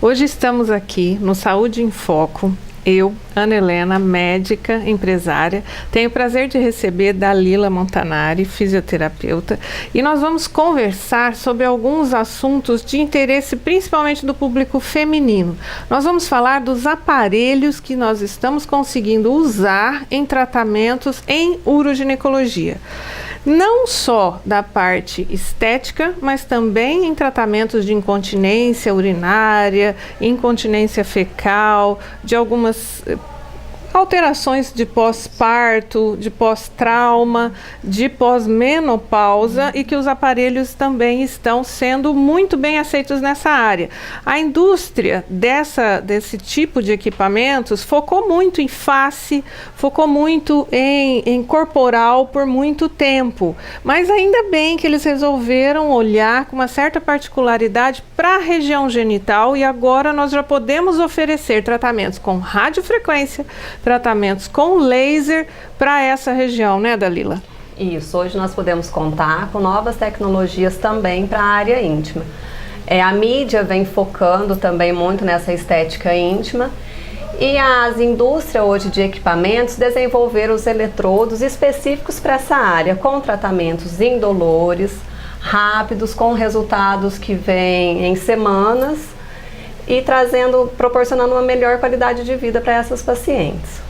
Hoje estamos aqui no Saúde em Foco. Eu, Ana Helena, médica, empresária, tenho o prazer de receber Dalila Montanari, fisioterapeuta, e nós vamos conversar sobre alguns assuntos de interesse principalmente do público feminino. Nós vamos falar dos aparelhos que nós estamos conseguindo usar em tratamentos em uroginecologia. Não só da parte estética, mas também em tratamentos de incontinência urinária, incontinência fecal, de algumas alterações de pós-parto, de pós-trauma, de pós-menopausa e que os aparelhos também estão sendo muito bem aceitos nessa área. A indústria desse tipo de equipamentos focou muito em face, focou muito em corporal por muito tempo, mas ainda bem que eles resolveram olhar com uma certa particularidade para a região genital e agora nós já podemos oferecer tratamentos com radiofrequência, tratamentos com laser para essa região, né, Dalila? Isso, hoje nós podemos contar com novas tecnologias também para a área íntima. A mídia vem focando também muito nessa estética íntima e as indústrias hoje de equipamentos desenvolveram os eletrodos específicos para essa área, com tratamentos indolores, rápidos, com resultados que vêm em semanas e proporcionando uma melhor qualidade de vida para essas pacientes.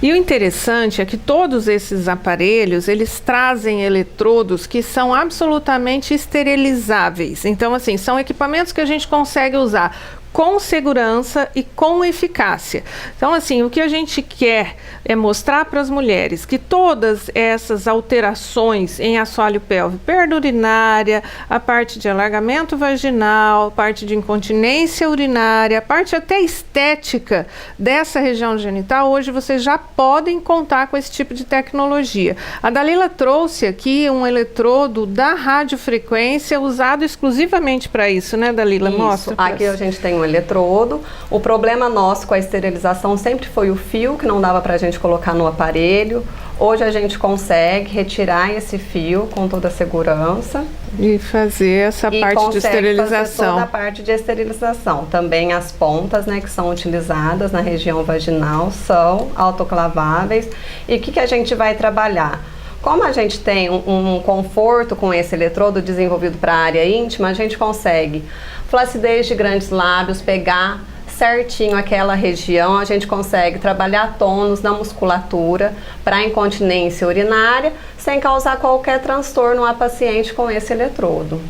E o interessante é que todos esses aparelhos, eles trazem eletrodos que são absolutamente esterilizáveis. Então, assim, são equipamentos que a gente consegue usar com segurança e com eficácia. Então, assim, o que a gente quer é mostrar para as mulheres que todas essas alterações em assoalho pélvico, perda urinária, a parte de alargamento vaginal, a parte de incontinência urinária, a parte até estética dessa região genital, hoje vocês já podem contar com esse tipo de tecnologia. A Dalila trouxe aqui um eletrodo da radiofrequência usado exclusivamente para isso, né, Dalila? Isso. Mostra. Aqui a gente tem um eletrodo. O problema nosso com a esterilização sempre foi o fio, que não dava para a gente colocar no aparelho. Hoje a gente consegue retirar esse fio com toda a segurança. E fazer essa parte de esterilização. Fazer toda a parte de esterilização. Também as pontas, né, que são utilizadas na região vaginal, são autoclaváveis. E o que a gente vai trabalhar? Como a gente tem um conforto com esse eletrodo desenvolvido para a área íntima, a gente consegue flacidez de grandes lábios, pegar certinho aquela região, a gente consegue trabalhar tônus na musculatura para incontinência urinária, sem causar qualquer transtorno à paciente com esse eletrodo.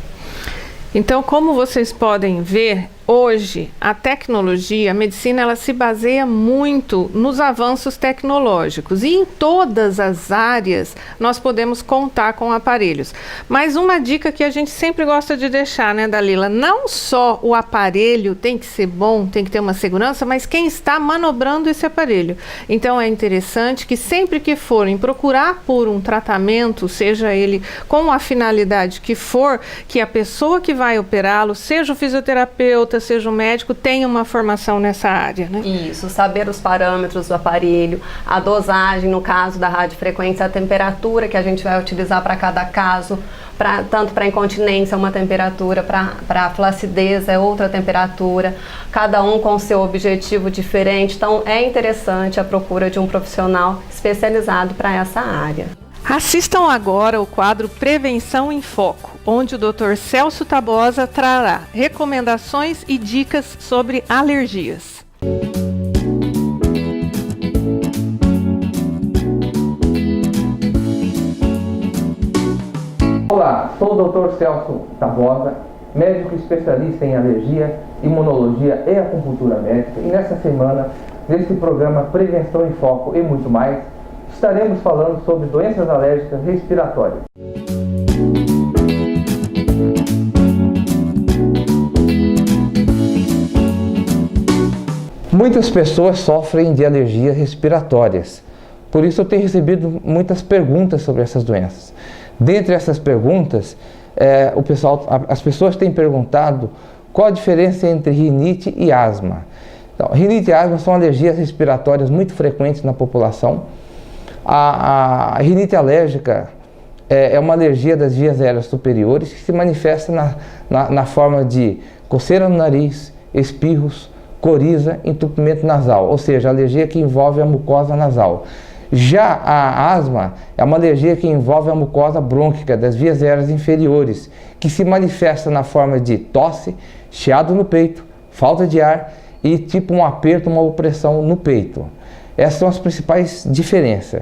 Então, como vocês podem ver, hoje a tecnologia, a medicina, ela se baseia muito nos avanços tecnológicos e em todas as áreas nós podemos contar com aparelhos. Mas uma dica que a gente sempre gosta de deixar, né, Dalila? Não só o aparelho tem que ser bom, tem que ter uma segurança, mas quem está manobrando esse aparelho. Então é interessante que sempre que forem procurar por um tratamento, seja ele com a finalidade que for, que a pessoa que vai operá-lo, seja o fisioterapeuta, seja o médico, tenha uma formação nessa área, né? Isso, saber os parâmetros do aparelho, a dosagem, no caso da radiofrequência, a temperatura que a gente vai utilizar para cada caso, tanto para incontinência uma temperatura, para flacidez é outra temperatura, cada um com seu objetivo diferente, então é interessante a procura de um profissional especializado para essa área. Assistam agora o quadro Prevenção em Foco, onde o Dr. Celso Tabosa trará recomendações e dicas sobre alergias. Olá, sou o Dr. Celso Tabosa, médico especialista em alergia, imunologia e acupuntura médica, e nessa semana, nesse programa Prevenção em Foco e muito mais, estaremos falando sobre doenças alérgicas respiratórias. Muitas pessoas sofrem de alergias respiratórias, por isso eu tenho recebido muitas perguntas sobre essas doenças. Dentre essas perguntas, as pessoas têm perguntado qual a diferença entre rinite e asma. Então, rinite e asma são alergias respiratórias muito frequentes na população. A rinite alérgica é uma alergia das vias aéreas superiores que se manifesta na forma de coceira no nariz, espirros, coriza, entupimento nasal, ou seja, alergia que envolve a mucosa nasal. Já a asma é uma alergia que envolve a mucosa brônquica das vias aéreas inferiores, que se manifesta na forma de tosse, chiado no peito, falta de ar e tipo um aperto, uma opressão no peito. Essas são as principais diferenças.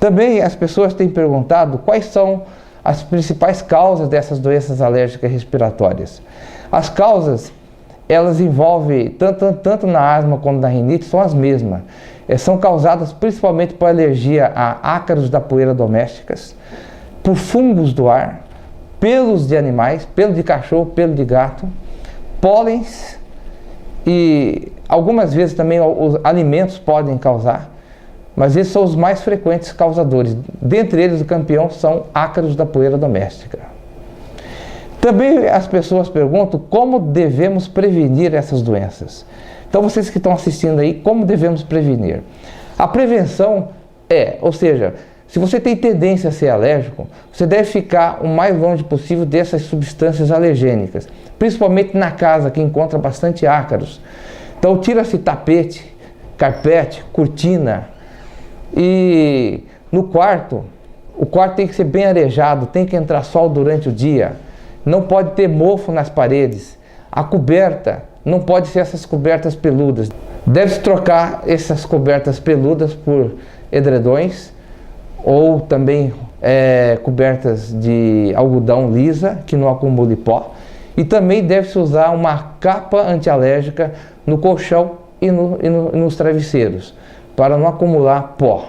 Também as pessoas têm perguntado quais são as principais causas dessas doenças alérgicas respiratórias. As causas, elas envolvem, tanto na asma como na rinite, são as mesmas. São causadas principalmente por alergia a ácaros da poeira domésticas, por fungos do ar, pelos de animais, pelo de cachorro, pelo de gato, pólens e algumas vezes também os alimentos podem causar, mas esses são os mais frequentes causadores. Dentre eles, o campeão são ácaros da poeira doméstica. Também as pessoas perguntam como devemos prevenir essas doenças. Então, vocês que estão assistindo aí, como devemos prevenir? A prevenção ou seja, se você tem tendência a ser alérgico, você deve ficar o mais longe possível dessas substâncias alergênicas, principalmente na casa que encontra bastante ácaros. Então, tira-se tapete, carpete, cortina. E no quarto, o quarto tem que ser bem arejado, tem que entrar sol durante o dia, não pode ter mofo nas paredes. A coberta não pode ser essas cobertas peludas. Deve-se trocar essas cobertas peludas por edredões ou também cobertas de algodão lisa, que não acumule pó. E também deve-se usar uma capa antialérgica no colchão e nos travesseiros, para não acumular pó.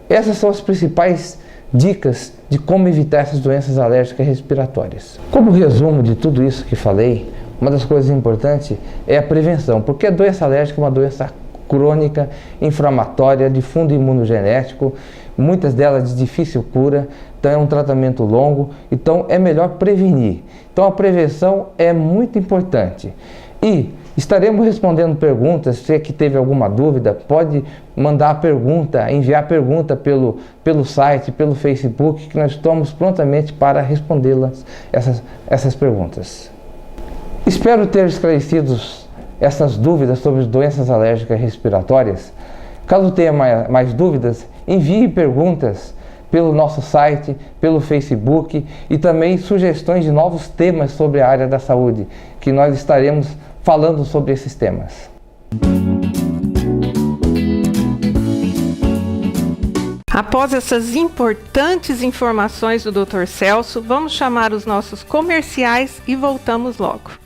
Essas são as principais dicas de como evitar essas doenças alérgicas respiratórias. Como resumo de tudo isso que falei, uma das coisas importantes é a prevenção, porque a doença alérgica é uma doença crônica, inflamatória, de fundo imunogenético, muitas delas de difícil cura, então é um tratamento longo, então é melhor prevenir. Então a prevenção é muito importante. E estaremos respondendo perguntas. Se que teve alguma dúvida, pode mandar a pergunta, enviar a pergunta pelo site, pelo Facebook, que nós estamos prontamente para respondê-las, essas perguntas. Espero ter esclarecido essas dúvidas sobre doenças alérgicas respiratórias. Caso tenha mais dúvidas, envie perguntas pelo nosso site, pelo Facebook e também sugestões de novos temas sobre a área da saúde, que nós estaremos falando sobre esses temas. Após essas importantes informações do Dr. Celso, vamos chamar os nossos comerciais e voltamos logo.